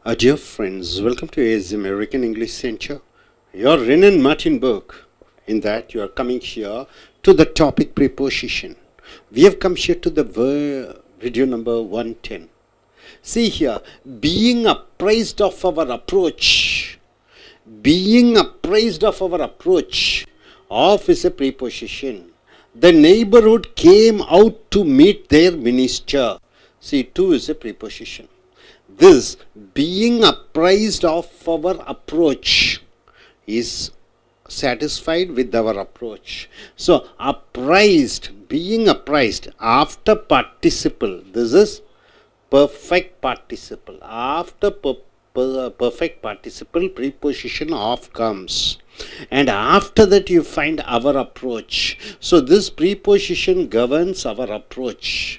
Dear friends, welcome to AS American English Center. Your Renan Martin book. In that you are coming here to the topic preposition. We have come here to the video number 110. See here, being apprised of our approach. Being apprised of our approach. Of is a preposition. The neighborhood came out to meet their minister. See, to is a preposition. This being apprised of our approach is satisfied with our approach. So apprised, being apprised after participle. This is perfect participle. After perfect participle, preposition of comes. And after that you find our approach. So this preposition governs our approach.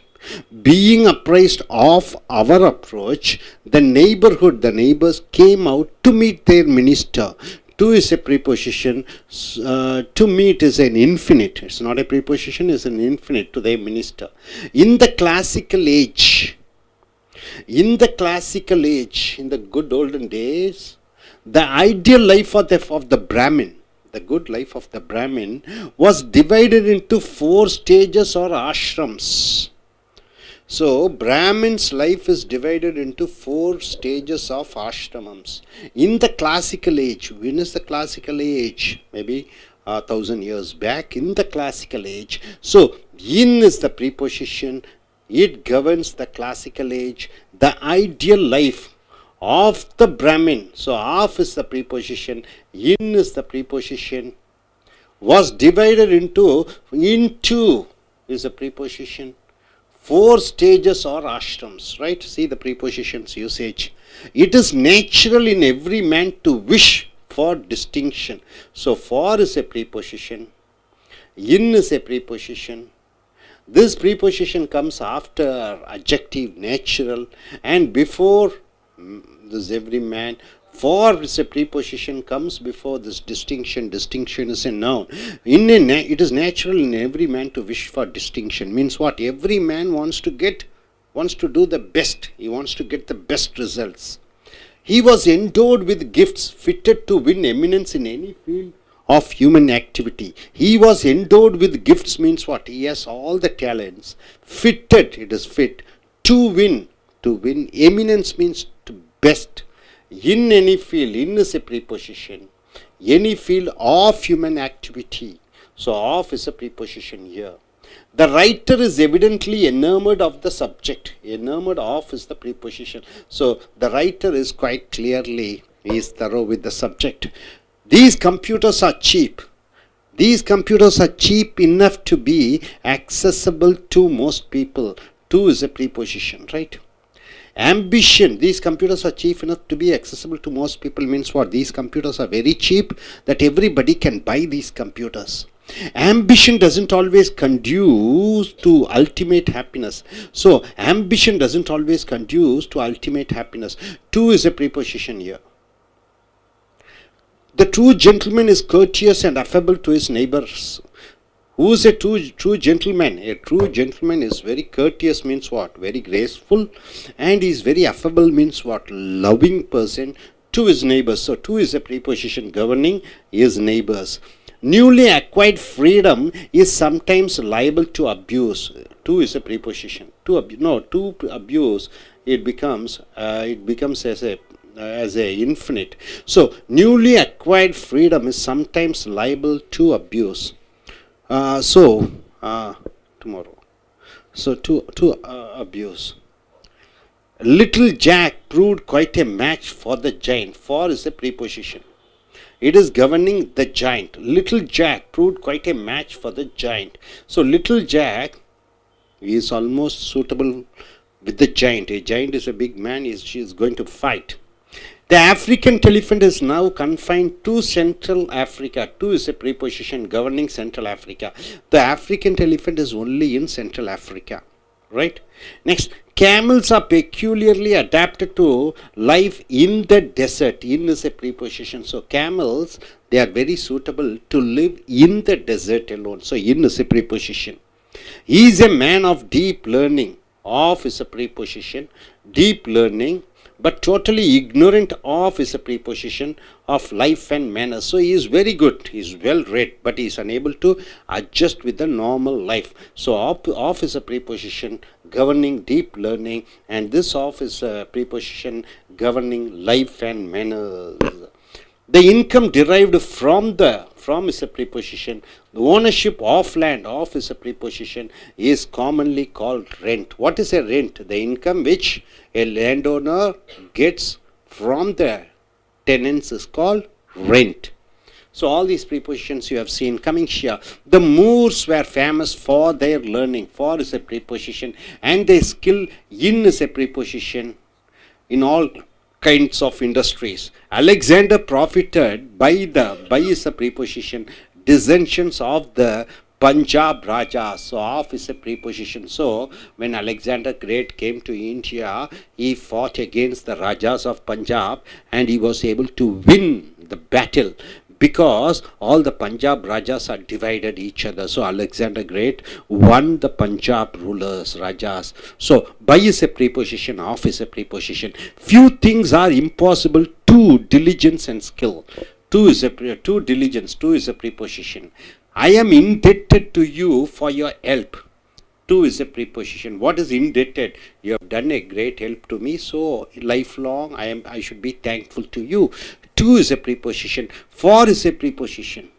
Being apprised of our approach, the neighbors came out to meet their minister. To is a preposition, to meet is an infinite. It's not a preposition, it's an infinite, to their minister. In the classical age, in the good olden days, the ideal life of the Brahmin, the good life of the Brahmin was divided into 4 stages or ashrams. So, Brahmin's life is divided into 4 stages of ashramams. In the classical age, when is the classical age? Maybe 1,000 years back, in the classical age. So, in is the preposition, it governs the classical age, the ideal life of the Brahmin. So, of is the preposition, in is the preposition, was divided into is a preposition. 4 stages or ashrams, right? See the prepositions usage. It is natural in every man to wish for distinction. So, for is a preposition. In is a preposition. This preposition comes after adjective natural and before this every man. For is a preposition comes before this distinction. Distinction is a noun. It is natural in every man to wish for distinction. Means what? Every man wants to do the best. He wants to get the best results. He was endowed with gifts fitted to win eminence in any field of human activity. He was endowed with gifts means what? He has all the talents. Fitted, it is fit. To win. Eminence means to best. In any field, in is a preposition, any field of human activity. So, of is a preposition here. The writer is evidently enamored of the subject. Enamored of is the preposition. So, the writer is quite clearly, he is thorough with the subject. These computers are cheap. These computers are cheap enough to be accessible to most people. To is a preposition, right? Ambition, these computers are cheap enough to be accessible to most people means what? These computers are very cheap that everybody can buy these computers. Ambition doesn't always conduce to ultimate happiness. So, ambition doesn't always conduce to ultimate happiness. To is a preposition here. The true gentleman is courteous and affable to his neighbors. Who is a true gentleman? A true gentleman is very courteous means what? Very graceful, and is very affable means what? Loving person to his neighbors. So, to is a preposition governing his neighbors. Newly acquired freedom is sometimes liable to abuse. To is a preposition. To abuse it becomes as a infinite. So, newly acquired freedom is sometimes liable to abuse. Tomorrow. So, to abuse. Little Jack proved quite a match for the giant. For is a preposition. It is governing the giant. Little Jack proved quite a match for the giant. So, little Jack is almost suitable with the giant. A giant is a big man. She is going to fight. The African elephant is now confined to Central Africa. To is a preposition governing Central Africa. The African elephant is only in Central Africa. Right? Next, camels are peculiarly adapted to life in the desert. In is a preposition. So, camels, they are very suitable to live in the desert alone. So, in is a preposition. He is a man of deep learning. Of is a preposition. Deep learning. but totally ignorant of is a preposition of life and manner. So he is very good, he is well read, but he is unable to adjust with the normal life. So of is a preposition governing deep learning, and this of is a preposition governing life and manners. The income derived from is a preposition. The ownership of land, of is a preposition, is commonly called rent. What is a rent? The income which a landowner gets from the tenants is called rent. So all these prepositions you have seen coming here. The Moors were famous for their learning. For is a preposition, and their skill. In is a preposition in all kinds of industries. Alexander profited by is a preposition, dissensions of the Punjab Rajas. So of is a preposition. So when Alexander Great came to India, he fought against the Rajas of Punjab, and he was able to win the battle, because all the Punjab Rajas are divided each other. So Alexander Great won the Punjab rulers, Rajas. So by is a preposition, of is a preposition. Few things are impossible to diligence and skill. To diligence, to is a preposition. I am indebted to you for your help. To is a preposition. What is indebted? You have done a great help to me, so lifelong I should be thankful to you. To is a preposition. For is a preposition.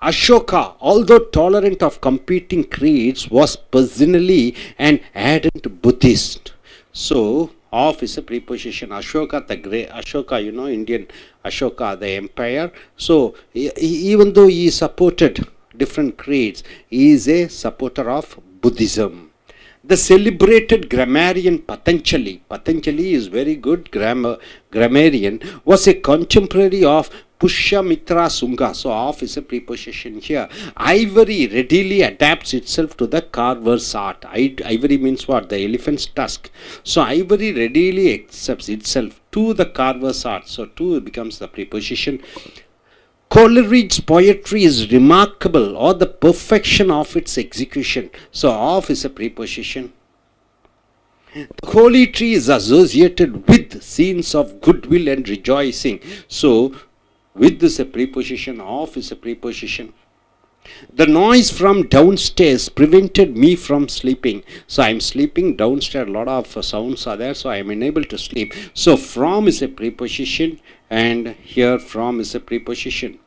Ashoka, although tolerant of competing creeds, was personally an ardent Buddhist. So of is a preposition. Ashoka, the great Ashoka, Indian Ashoka, the empire. So even though he supported different creeds, he is a supporter of Buddhism. The celebrated grammarian Patanjali is very good grammarian, was a contemporary of Pushyamitra Sunga. So of is a preposition here. Ivory readily adapts itself to the carver's art. Ivory means what? The elephant's tusk. So ivory readily accepts itself to the carver's art. So to becomes the preposition. Coleridge's poetry is remarkable, or the perfection of its execution. So of is a preposition. The holy tree is associated with scenes of goodwill and rejoicing. So with is a preposition, of is a preposition. The noise from downstairs prevented me from sleeping. So I am sleeping downstairs, a lot of sounds are there, so I am unable to sleep. So from is a preposition, and here from is a preposition.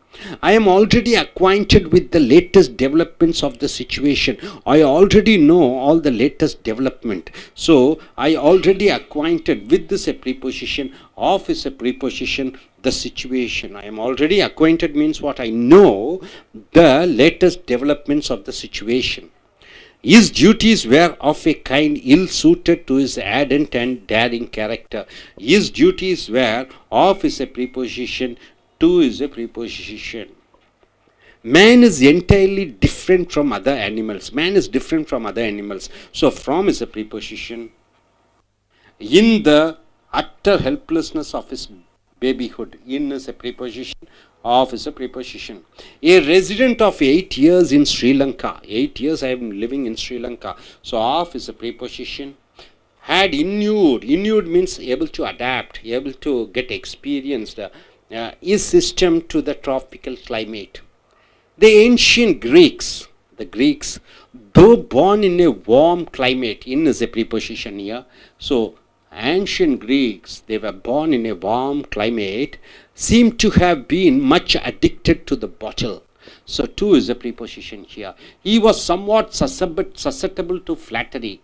I am already acquainted with the latest developments of the situation. I already know all the latest development. So I already acquainted with this a preposition. Of is a preposition. The situation. I am already acquainted means what? I know the latest developments of the situation. His duties were of a kind ill suited to his ardent and daring character. His duties were. Of is a preposition. To is a preposition. Man is entirely different from other animals. Man is different from other animals. So from is a preposition. In the utter helplessness of his babyhood. In is a preposition. Of is a preposition. A resident of 8 years in Sri Lanka. 8 years I am living in Sri Lanka. So of is a preposition. Had inured. Inured means able to adapt, able to get experienced. His system to the tropical climate. The ancient Greeks, though born in a warm climate, in is a preposition here. So ancient Greeks, they were born in a warm climate, seem to have been much addicted to the bottle. So to is a preposition here. He was somewhat susceptible to flattery.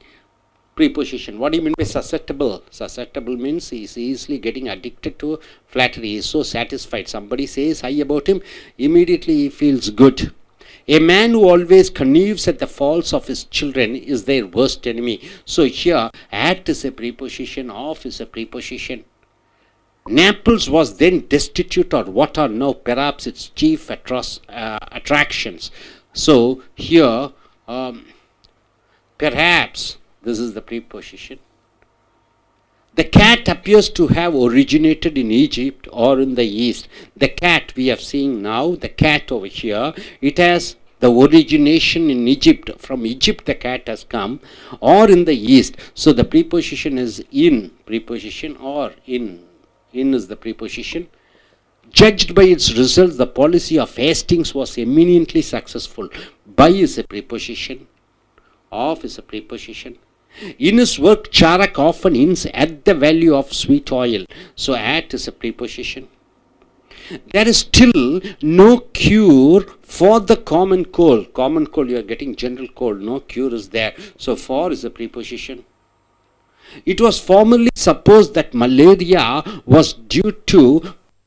Preposition. What do you mean by susceptible? Susceptible means he is easily getting addicted to flattery. He is so satisfied. Somebody says hi about him, immediately he feels good. A man who always connives at the faults of his children is their worst enemy. So here, at is a preposition, of is a preposition. Naples was then destitute, or what are now perhaps its chief attractions. So here, perhaps, this is the preposition. The cat appears to have originated in Egypt or in the East. The cat we are seeing now, the cat over here, it has the origination in Egypt, from Egypt the cat has come, or in the east. So the preposition is in, preposition, or in is the preposition. Judged by its results, the policy of Hastings was eminently successful. By is a preposition, of is a preposition. In his work, Charak often hints at the value of sweet oil. So at is a preposition. There is still no cure for the common cold. Common cold, you are getting general cold. No cure is there. So for is a preposition. It was formerly supposed that malaria was due to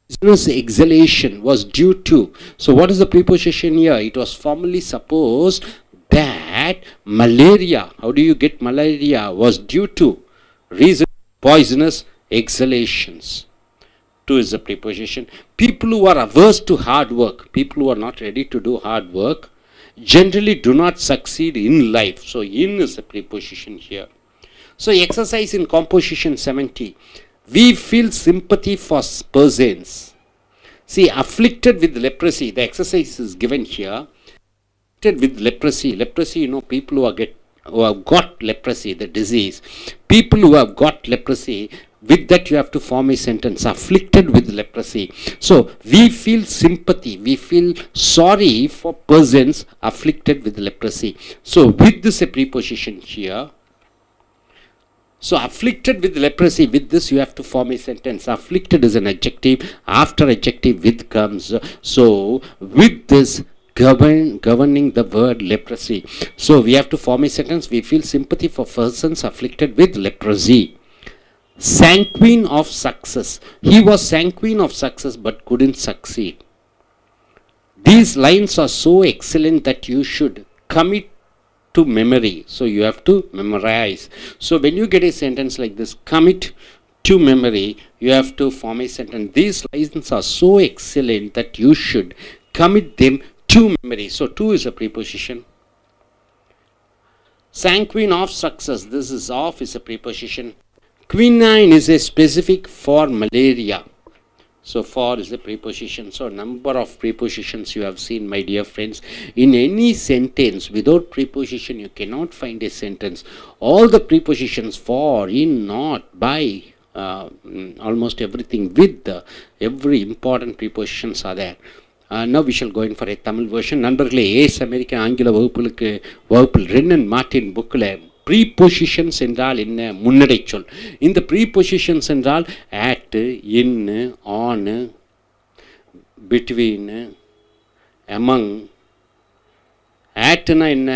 poisonous exhalation, was due to. So what is the preposition here? It was formerly supposed that malaria, how do you get malaria, was due to reason poisonous exhalations. To is a preposition. People who are averse to hard work, people who are not ready to do hard work, generally do not succeed in life. So in is a preposition here. So exercise in composition 70. We feel sympathy for persons. See, afflicted with leprosy, the exercise is given here. With leprosy, you know, people who have got leprosy, the disease, people who have got leprosy, with that you have to form a sentence, afflicted with leprosy. So we feel sympathy, we feel sorry for persons afflicted with leprosy. So with this a preposition here. So afflicted with leprosy, with this you have to form a sentence. Afflicted is an adjective, after adjective with comes. So with this governing the word leprosy. So we have to form a sentence. We feel sympathy for persons afflicted with leprosy. Sanguine of success. He was sanguine of success but couldn't succeed. These lines are so excellent that you should commit to memory. So you have to memorize. So when you get a sentence like this, commit to memory, you have to form a sentence. These lines are so excellent that you should commit them to memory. So to is a preposition. Sanguine of success, this is of is a preposition. Quinine is a specific for malaria. So for is a preposition. So number of prepositions you have seen, my dear friends. In any sentence, without preposition you cannot find a sentence. All the prepositions, for, in, not, by, almost everything, with, every important prepositions are there. Now we shall go in for a Tamil version. நண்பர்களே, ace அமெரிக்க ஆங்கில வகுப்பில் ரென்னன் Martin புக்கில் ப்ரீபொசிஷன்ஸ் என்றால் என்ன, முன்னடை சொல். இந்த ப்ரீபொசிஷன்ஸ் என்றால் at, in, on, between, among. atனா என்ன,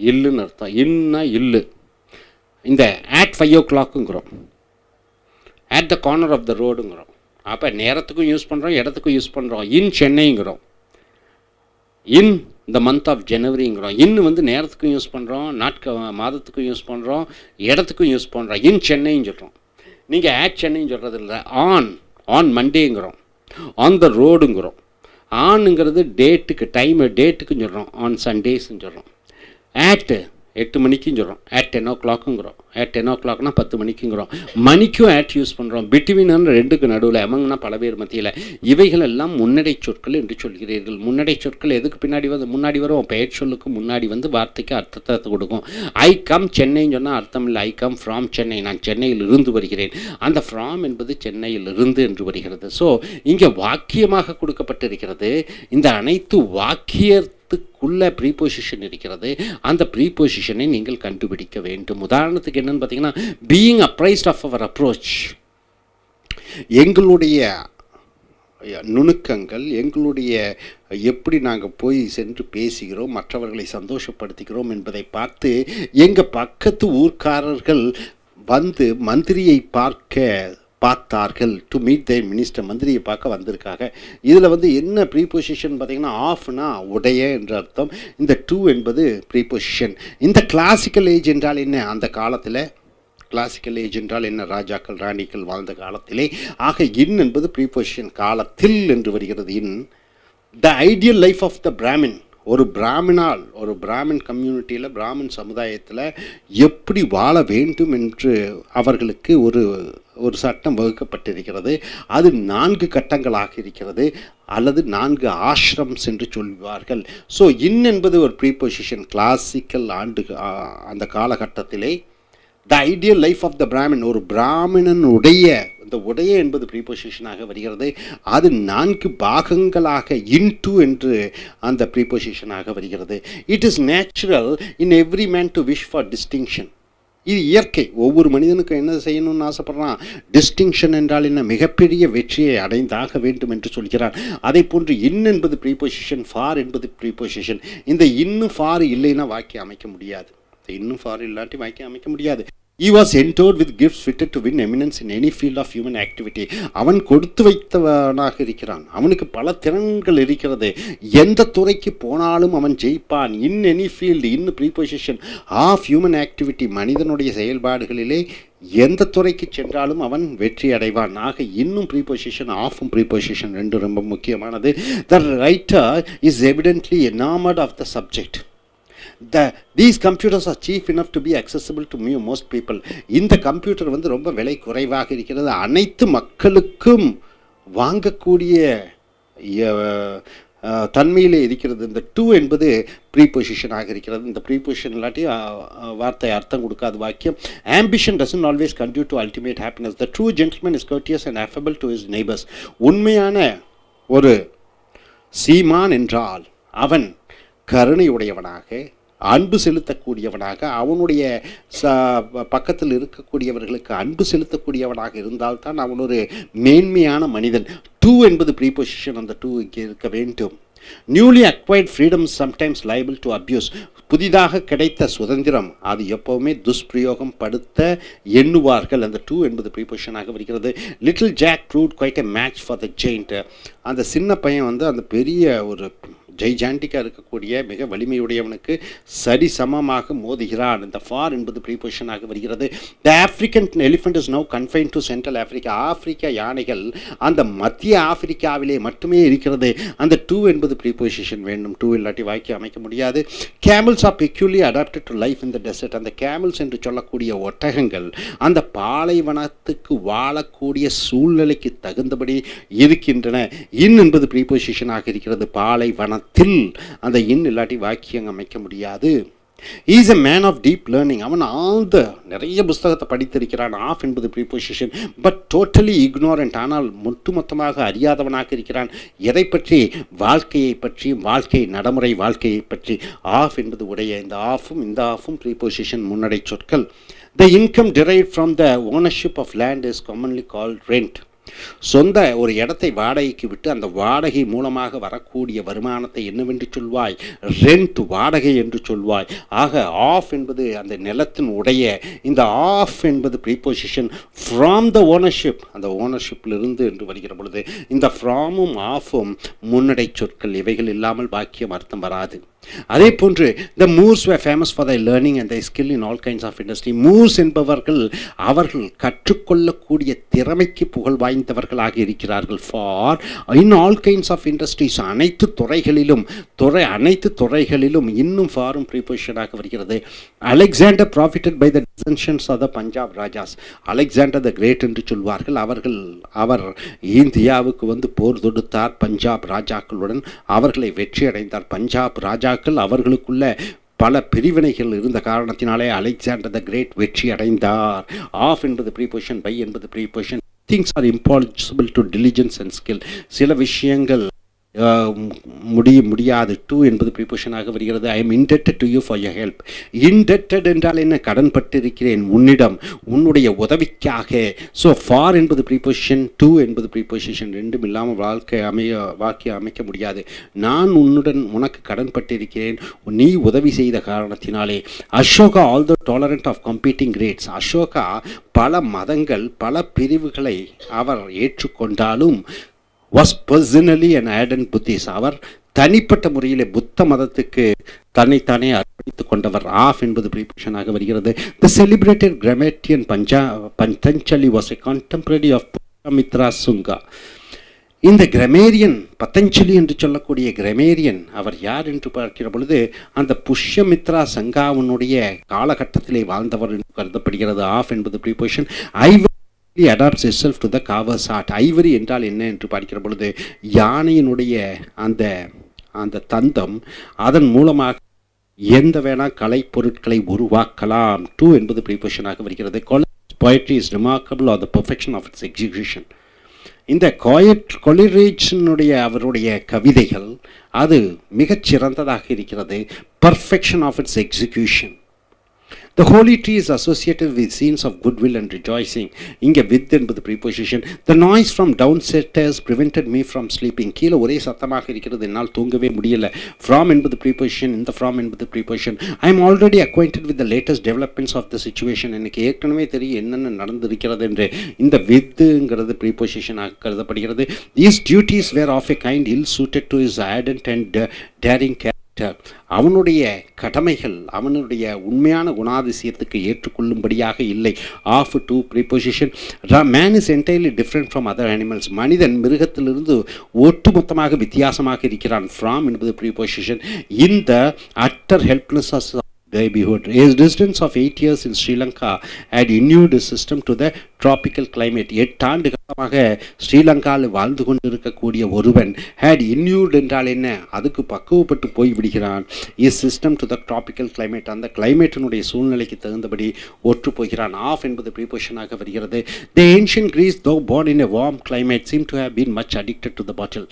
இல்லுன்னு அர்த்தம். இன்னா இல்லு. இந்த at 5 o'clockங்கிறோம், at the corner of the roadங்கிறோம். அப்போ நேரத்துக்கும் யூஸ் பண்ணுறோம், இடத்துக்கும் யூஸ் பண்ணுறோம். இன் சென்னைங்கிறோம், இன் the month of Januaryங்கிறோம். இன் வந்து நேரத்துக்கும் யூஸ் பண்ணுறோம், மாதத்துக்கும் யூஸ் பண்ணுறோம், இடத்துக்கும் யூஸ் பண்ணுறோம். இன் சென்னைன்னு சொல்கிறோம். நீங்கள் ஆட் சென்னைன்னு சொல்கிறது இல்லை. On மண்டேங்கிறோம், on the ரோடுங்கிறோம். ஆனுங்கிறது டேட்டுக்கு, டேட்டுக்குன்னு சொல்கிறோம். ஆன் சண்டேஸ்ன்னு சொல்கிறோம். ஆட்டு 8 மணிக்குன்னு சொல்கிறோம். at 10 o'clockங்கிறோம். at 10 o'clockனா 10 மணிக்குங்கிறோம். மணிக்கும் at யூஸ் பண்ணுறோம். பிட்வீன் ரெண்டுக்கு நடுவில், அமங்னா பல பேர் மத்தியில். இவைகள் எல்லாம் முன்னடை சொற்கள் என்று சொல்கிறீர்கள். முன்னடை சொற்கள் எதுக்கு முன்னாடி வரும்? பெயர் சொல்லுக்கு முன்னாடி வந்து வார்த்தைக்கு அர்த்தத்தை கொடுக்கும். ஐ கம் சென்னைன்னு சொன்னால் அர்த்தம் இல்லை. ஐ கம் ஃப்ராம் சென்னை, நான் சென்னையில் இருந்து வருகிறேன். அந்த ஃப்ராம் என்பது சென்னையில் இருந்து என்று வருகிறது. ஸோ இங்கே வாக்கியமாக கொடுக்கப்பட்டிருக்கிறது. இந்த அனைத்து வாக்கியத்துக்குள்ள ப்ரீபொசிஷன் இருக்கிறது. அந்த ப்ரீபொசிஷனை நீங்கள் கண்டுபிடிக்க வேண்டும். உதாரணத்துக்கு என்னன்னு பார்த்தீங்கன்னா, பீயிங் அப்ரைஸ்ட் ஆஃப் அவர் அப்ரோச், எங்களுடைய நுணுக்கங்கள், எங்களுடைய எப்படி நாங்கள் போய் சென்று பேசுகிறோம், மற்றவர்களை சந்தோஷப்படுத்துகிறோம் என்பதை பார்த்து எங்கள் பக்கத்து ஊர்க்காரர்கள் வந்து மந்திரியை பார்த்தார்கள். டு மீட் த மினிஸ்டர், மந்திரியை பார்க்க வந்திருக்காங்க. இதில் வந்து என்ன ப்ரீபொசிஷன் பார்த்தீங்கன்னா, ஆஃப்னா உடைய என்ற அர்த்தம். இந்த டூ என்பது ப்ரீபொசிஷன். இந்த கிளாசிக்கல் ஏஜ் என்றால் என்ன? அந்த காலத்தில் கிளாசிக்கல் ஏஜ் என்றால் என்ன? ராஜாக்கள் ராணிகள் வாழ்ந்த காலத்திலே. ஆக இன் என்பது ப்ரீபொசிஷன், காலத்தில் என்று வருகிறது in. The ideal life of the Brahmin, ஒரு பிராமின் கம்யூனிட்டியில், பிராமின் சமுதாயத்தில் எப்படி வாழ வேண்டும் என்று அவர்களுக்கு ஒரு ஒரு சட்டம் வகுக்கப்பட்டிருக்கிறது. அது 4 கட்டங்களாக இருக்கிறது, அல்லது 4 ஆஷ்ரம்ஸ் என்று சொல்வார்கள். ஸோ இன் என்பது ஒரு ப்ரீபொசிஷன். கிளாசிக்கல் அந்த காலகட்டத்திலே the ideal life of the Brahmin, ஒரு பிராமணனுடைய இந்த உடைய என்பது ப்ரீபொசிஷனாக வருகிறது. அது 4 பாகங்களாக இன்டு என்று அந்த ப்ரீபொசிஷனாக வருகிறது. It is natural in every man to wish for distinction. இது இயற்கை. ஒவ்வொரு மனிதனுக்கும் என்ன செய்யணும்னு ஆசைப்படுறான்? டிஸ்டிங்ஷன் என்றால் என்ன? மிகப்பெரிய வெற்றியை அடைந்தாக வேண்டும் என்று சொல்கிறார். அதே போன்று இன் என்பது ப்ரீபொசிஷன், ஃபார் என்பது ப்ரீபொசிஷன். இந்த இன்னும் ஃபார் இல்லைன்னா வாக்கியம் அமைக்க முடியாது. இன்னும் ஃபார் இல்லாட்டி வாக்கியம் அமைக்க முடியாது. He was endowed with gifts fitted to win eminence in any field of human activity. அவன் கொடுத்து வைத்தவனாக இருக்கிறான். அவனுக்கு பல திறன்கள் இருக்கிறது. எந்த துறைக்கு போனாலும் அவன் ஜெயிப்பான். In any field, in preposition of human activity, மனிதனுடைய செயல்பாடுகளிலே எந்த துறைக்கு சென்றாலும் அவன் வெற்றி அடைவான். ஆக இன்னும் ப்ரீபொசிஷன், ஆஃபும் ப்ரீபொசிஷன் ரெண்டும் ரொம்ப முக்கியமானது. The writer is evidently enamored of the subject. These computers are cheap enough to be accessible to most people. இந்த கம்ப்யூட்டர் வந்து ரொம்ப விலை குறைவாக இருக்கிறது, அனைத்து மக்களுக்கும் வாங்கக்கூடிய தன்மையிலே இருக்கிறது. இந்த டூ என்பது ப்ரீபொசிஷனாக இருக்கிறது. இந்த ப்ரீபொசிஷன் இல்லாட்டி வார்த்தை அர்த்தம் கொடுக்காது வாக்கியம். Ambition doesn't always conduce to ultimate happiness. The true gentleman is courteous and affable to his neighbors. உண்மையான ஒரு சீமான் என்றால் அவன் கருணையுடையவனாக, அன்பு செலுத்தக்கூடியவனாக, அவனுடைய பக்கத்தில் இருக்கக்கூடியவர்களுக்கு அன்பு செலுத்தக்கூடியவனாக இருந்தால்தான் அவன் ஒரு மேன்மையான மனிதன். டூ என்பது ப்ரீபொசிஷன், அந்த டூ இங்கே இருக்க வேண்டும். Newly acquired freedom sometimes liable to abuse. புதிதாக கிடைத்த சுதந்திரம் அது எப்போவுமே துஷ்பிரயோகம் படுத்த எண்ணுவார்கள். அந்த டூ என்பது ப்ரீபொசிஷனாக வருகிறது. Little Jack proved quite a match for the giant. அந்த சின்ன பையன் வந்து அந்த பெரிய ஒரு ஜெய்ஜாண்டிக்காக இருக்கக்கூடிய மிக வலிமையுடையவனுக்கு சரி சமமாக மோதுகிறான். இந்த ஃபார் என்பது ப்ரீபொசிஷனாக வருகிறது. The African elephant is now confine to central Africa. ஆப்பிரிக்கா யானைகள் அந்த மத்திய ஆப்பிரிக்காவிலே மட்டுமே இருக்கிறது. அந்த டூ என்பது ப்ரீபொசிஷன் வேண்டும். டூ இல்லாட்டி வாக்கியம் அமைக்க முடியாது. Camels are peculiarly adapted to life in the desert. அந்த கேமல்ஸ் என்று சொல்லக்கூடிய ஒட்டகங்கள் அந்த பாலைவனத்துக்கு வாழக்கூடிய சூழ்நிலைக்கு தகுந்தபடி இருக்கின்றன. இன் என்பது ப்ரீபொசிஷனாக இருக்கிறது. பாலைவன அந்த இன் இல்லாட்டி வாக்கியம் அமைக்க முடியாது. He is a man of deep learning. அவன் ஆழ்ந்த நிறைய புஸ்தகத்தை படித்திருக்கிறான். ஆஃப் என்பது ப்ரீபொசிஷன். பட் டோட்டலி இக்னோரண்ட், ஆனால் ஒட்டுமொத்தமாக அறியாதவனாக இருக்கிறான். எதை பற்றி? வாழ்க்கையை பற்றி, வாழ்க்கை நடைமுறை வாழ்க்கையை பற்றி. ஆஃப் என்பது உடைய. இந்த ஆஃபும் ப்ரீபொசிஷன் முன்னடை சொற்கள். The income derived from the ownership of land is commonly called rent. சொந்த ஒரு இடத்தை வாடகைக்கு விட்டு அந்த வாடகை மூலமாக வரக்கூடிய வருமானத்தை என்னவென்று சொல்வாய்? ரெண்ட், வாடகை என்று சொல்வாய். ஆக ஆஃப் என்பது அந்த நிலத்தின் உடைய. இந்த ஆஃப் என்பது ப்ரீபொசிஷன். ஃப்ராம் த ஓனர்ஷிப், அந்த ஓனர்ஷிப்பிலிருந்து என்று வருகிற பொழுது இந்த ஃப்ராமும் ஆஃபும் முன்னடை சொற்கள். இவைகள் இல்லாமல் வாக்கியம் அர்த்தம் வராது. அதே போன்று த Moore's were famous for their learning and their skill in all kinds of industry. Moors என்பவர்கள் அவர்கள் கற்றுக்கொள்ளக்கூடிய திறமைக்கு புகழ் வாய்ந்தவர்களாக இருக்கிறார்கள். For in all kinds of industries, அனைத்து துறைகளிலும் இன்னும் ஃபாரும் ப்ரீபொசிஷனாக வருகிறது. Alexander profited by the dissensions of the Punjab rajas. Alexander the great என்று சொல்வார்கள். அவர் இந்தியாவுக்கு வந்து போர் தொடுத்தார். பஞ்சாப் ராஜாக்களுடன் அவர்களை வெற்றி அடைந்தார். பஞ்சாப் ராஜா அவர்களுக்குள்ள பல பிரிவினைகள் இருந்த காரணத்தினாலே அலெக்சாண்டர் த கிரேட் வெற்றி அடைந்தார். ஆஃப் என்பது ப்ரீபொசிஷன், பை என்பது preposition. Things are impossible to diligence and skill. சில விஷயங்கள் முடியாது. டூ என்பது ப்ரீபொசிஷனாக வருகிறது. I am indebted to you for your help. Indebted என்றால் என்ன? கடன் பட்டிருக்கிறேன் உன்னிடம், உன்னுடைய உதவிக்காக. ஸோ ஃபார் என்பது ப்ரீபொசிஷன், டூ என்பது ப்ரீபொசிஷன். ரெண்டும் இல்லாமல் வாக்கியம் அமைக்க முடியாது. நான் உனக்கு கடன் பட்டிருக்கிறேன், நீ உதவி செய்த காரணத்தினாலே. Ashoka although tolerant of competing creeds. Ashoka பல மதங்கள், பல பிரிவுகளை அவர் ஏற்றுக்கொண்டாலும் was personally an ardent Buddhist. அவர் தனிப்பட்ட முறையிலே புத்த மதத்துக்கு தன்னைத்தானே அர்ப்பணித்துக் கொண்டவர். ஆஃப் என்பது ப்ரீபொசிஷனாக வருகிறது. The celebrated grammarian Patanjali was a contemporary of Pushyamitra Sunga. இந்த கிராமேரியன் பதஞ்சலி என்று சொல்லக்கூடிய கிராமேரியன் அவர் யார் என்று பார்க்கிற பொழுது அந்த புஷ்யமித்ரா சங்காவனுடைய காலகட்டத்திலே வாழ்ந்தவர் என்று கருதப்படுகிறது. ஆஃப் என்பது preposition. He adapts itself to the carver's art. Ivory என்றால் என்ன என்று பார்க்கிற பொழுது யானையினுடைய அந்த அந்த தந்தம் அதன் மூலமாக எந்த வேணா கலை பொருட்களை உருவாக்கலாம். டு என்பது ப்ரீபொசிஷனாக வருகிறது. Poetry is remarkable or the perfection of its execution. இந்த கொலிரேஜனுடைய அவருடைய கவிதைகள் அது மிகச் சிறந்ததாக இருக்கிறது. Perfection of its execution. The holy tree is associated with scenes of goodwill and rejoicing. இங்கே with என்பது preposition. The noise from downstairs prevented me from sleeping. கீழே ஒரே சத்தமாக இருக்கிறது, என்னால் தூங்கவே முடியல. From என்பது preposition. இந்த from என்பது preposition. I am already acquainted with the latest developments of the situation. எனக்கு ஏற்கனவே தெரியும் என்னென்ன நடந்திருக்கிறது என்று. இந்த withங்கிறது prepositionாக கருதப்படுகிறது. These duties were of a kind ill suited to his ardent and daring character. அவனுடைய கடமைகள் அவனுடைய உண்மையான குணாதிசயத்துக்கு ஏற்றுக்கொள்ளும்படியாக இல்லை. Of to preposition. Man is entirely different from other animals. மனிதன் மிருகத்திலிருந்து ஒட்டுமொத்தமாக வித்தியாசமாக இருக்கிறான். ஃப்ரம் என்பது ப்ரீபொசிஷன். இந்த utter helpless babyhood. His residence of 8 years in Sri Lanka had inured his system to the tropical climate. 8 ஆண்டு காலமாக ஸ்ரீலங்காவில் வாழ்ந்து கொண்டிருக்கக்கூடிய ஒருவன் had inured என்றால் என்ன, அதுக்கு பக்குவப்பட்டு போய் விடுகிறான். his system to the tropical climate. அந்த கிளைமேட்டினுடைய சூழ்நிலைக்கு தகுந்தபடி ஒற்று போகிறான். ஆஃப் என்பது ப்ரீபொசிஷனாக வருகிறது. The ancient Greece, though born in a warm climate, seemed to have been much addicted to the bottle.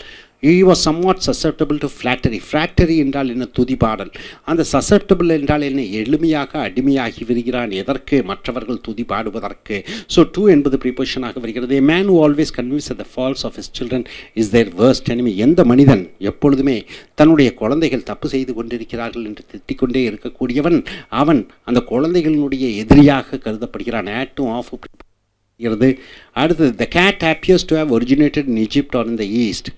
He was somewhat susceptible to flattery. Flattery என்றால் என்ன, துதிபாடல். அந்த susceptible என்றால் என்ன, எளிமையாக அடிமையாகி வருகிறான். எதற்கு, மற்றவர்கள் துதிபாடுவதற்கு. ஸோ டு என்பது ப்ரீபொசிஷனாக வருகிறது. A man who always conveys that the faults of his children is their worst enemy. எந்த மனிதன் எப்பொழுதுமே தன்னுடைய குழந்தைகள் தப்பு செய்து கொண்டிருக்கிறார்கள் என்று திட்டிக்கொண்டே இருக்கக்கூடியவன் அவன் அந்த குழந்தைகளினுடைய எதிரியாக கருதப்படுகிறான். ஆட் டு ஆஃப் அடுத்தது. The cat appears to have originated in Egypt or in the east.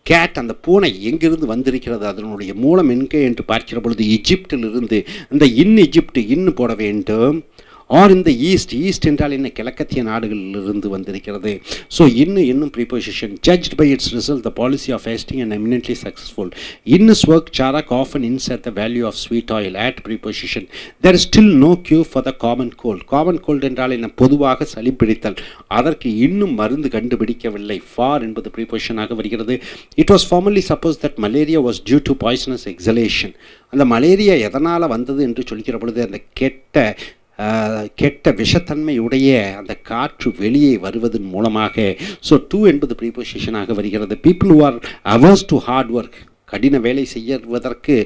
Cat அந்த பூனை எங்கிருந்து வந்திருக்கிறது, அதனுடைய மூலம் எங்கே என்று பார்க்கிற பொழுது எஜிப்டிலிருந்து. இந்த எஜிப்ட் இன்னு போட வேண்டும். ஆர் இந்த ஈஸ்ட் என்றால் என்ன, கிழக்கத்திய நாடுகளிலிருந்து வந்திருக்கிறது. ஸோ இன்னும் preposition. Judged by its result the policy of Hasting and eminently successful. Inns work சாரக் often ins at the value of sweet oil. At preposition. There is still no cure for the common cold. Common cold என்றால் என்ன, பொதுவாக சளி பிடித்தல். அதற்கு இன்னும் மருந்து கண்டுபிடிக்கவில்லை. ஃபார் என்பது ப்ரீபொசிஷனாக வருகிறது. It was formerly supposed that malaria was due to poisonous exhalation. அந்த மலேரியா எதனால் வந்தது என்று சொல்கிற பொழுது அந்த கெட்ட விஷத்தன்மையுடைய அந்த காற்று வெளியே வருவதன் மூலமாக. ஸோ டு என்பது ப்ரீபொசிஷனாக வருகிறது. People who are hours to hard work, கடின வேலை செய்வதற்கு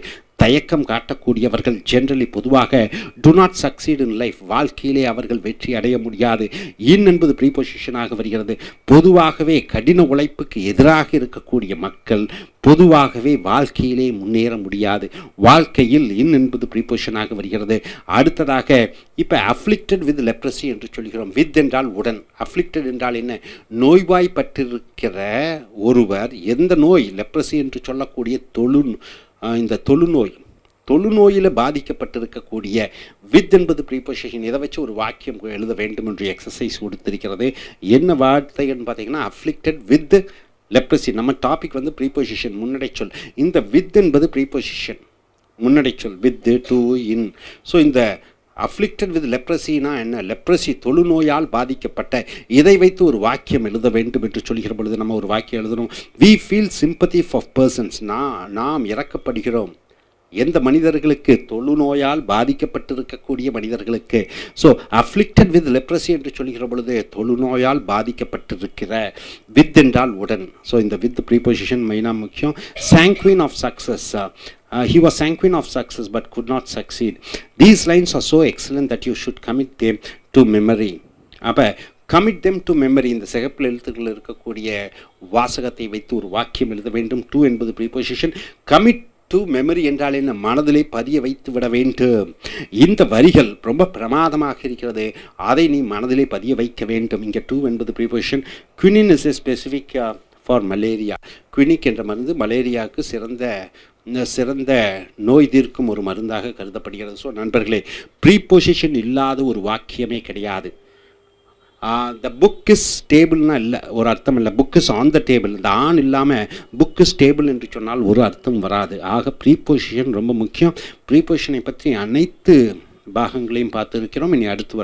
தயக்கம் காட்டக்கூடியவர்கள் ஜென்ரலி பொதுவாக to not succeed in life. வாழ்க்கையிலே அவர்கள் வெற்றி அடைய முடியாது. இன் என்பது ப்ரீபொசிஷனாக வருகிறது. பொதுவாகவே கடின உழைப்புக்கு எதிராக இருக்கக்கூடிய மக்கள் பொதுவாகவே வாழ்க்கையிலே முன்னேற முடியாது. வாழ்க்கையில் இன் என்பது ப்ரீபொசிஷனாக வருகிறது. அடுத்ததாக இப்போ அஃப்ளிக்டட் வித் லெப்ரசி என்று சொல்கிறோம். வித் என்றால் உடன், அஃப்ளிக்டட் என்றால் என்ன, நோய்வாய்ப்பட்டிருக்கிற ஒருவர். எந்த நோய், லெப்ரசி என்று சொல்லக்கூடிய இந்த தொழுநோயில் பாதிக்கப்பட்டிருக்கக்கூடிய. வித் என்பது ப்ரீபொசிஷன். இதை வச்சு ஒரு வாக்கியம் எழுத வேண்டும் என்று எக்ஸசைஸ் கொடுத்திருக்கிறது. என்ன வார்த்தைன்னு பார்த்தீங்கன்னா அஃப்ளிக்டட் வித் லெப்ரசி. நம்ம டாபிக் வந்து ப்ரீபொசிஷன், முன்னடை சொல். இந்த வித் என்பது ப்ரீபொசிஷன், முன்னடை சொல். With to in. ஸோ இந்த அஃப்ளிக்டட் வித் லெப்ரசினா என்ன, லெப்ரசி தொழுநோயால் பாதிக்கப்பட்ட. இதை வைத்து ஒரு வாக்கியம் எழுத வேண்டும் என்று சொல்கிற பொழுது நம்ம ஒரு வாக்கியம் எழுதணும். We feel sympathy for persons. நாம் இறக்கப்படுகிறோம் எந்த மனிதர்களுக்கு, தொழுநோயால் பாதிக்கப்பட்டிருக்கக்கூடிய மனிதர்களுக்கு. ஸோ அஃப்ளிக்டட் வித் லெப்ரசி என்று சொல்கிற பொழுது தொழுநோயால் பாதிக்கப்பட்டிருக்கிற. வித் என்றால் உடன். ஸோ இந்த வித் ப்ரீபொசிஷன் மெயினாக முக்கியம். Sanguine of success. He was sanguine of success but could not succeed. These lines are so excellent that you should commit them to memory. அப்போ commit them to memory. இந்த சிகப்பில் எழுத்துக்கள் இருக்கக்கூடிய வாசகத்தை வைத்து ஒரு வாக்கியம் எழுத வேண்டும். டு என்பது ப்ரீபொசிஷன். கமிட் டு மெமரி என்றால் என்ன, மனதிலே பதிய வைத்து விட வேண்டும். இந்த வரிகள் ரொம்ப பிரமாதமாக இருக்கிறது, அதை நீ மனதிலே பதிய வைக்க வேண்டும். இங்கே டு என்பது preposition. Quinine is a specific for malaria. Quinine என்ற மருந்து மலேரியாவுக்கு சிறந்த நோய் தீர்க்கும் ஒரு மருந்தாக கருதப்படுகிறது. ஸோ நண்பர்களே, ப்ரீபொசிஷன் இல்லாத ஒரு வாக்கியமே கிடையாது. த புக் இஸ் டேபிள்னா இல்லை, ஒரு அர்த்தம் இல்லை. Book is on the table, இந்த ஆன் இல்லாமல் புக் இஸ் டேபிள் என்று சொன்னால் ஒரு அர்த்தம் வராது. ஆக ப்ரீபொசிஷன் ரொம்ப முக்கியம். ப்ரீபொசிஷனை பற்றி அனைத்து பாகங்களையும் பார்த்து இருக்கிறோம். இனி அடுத்து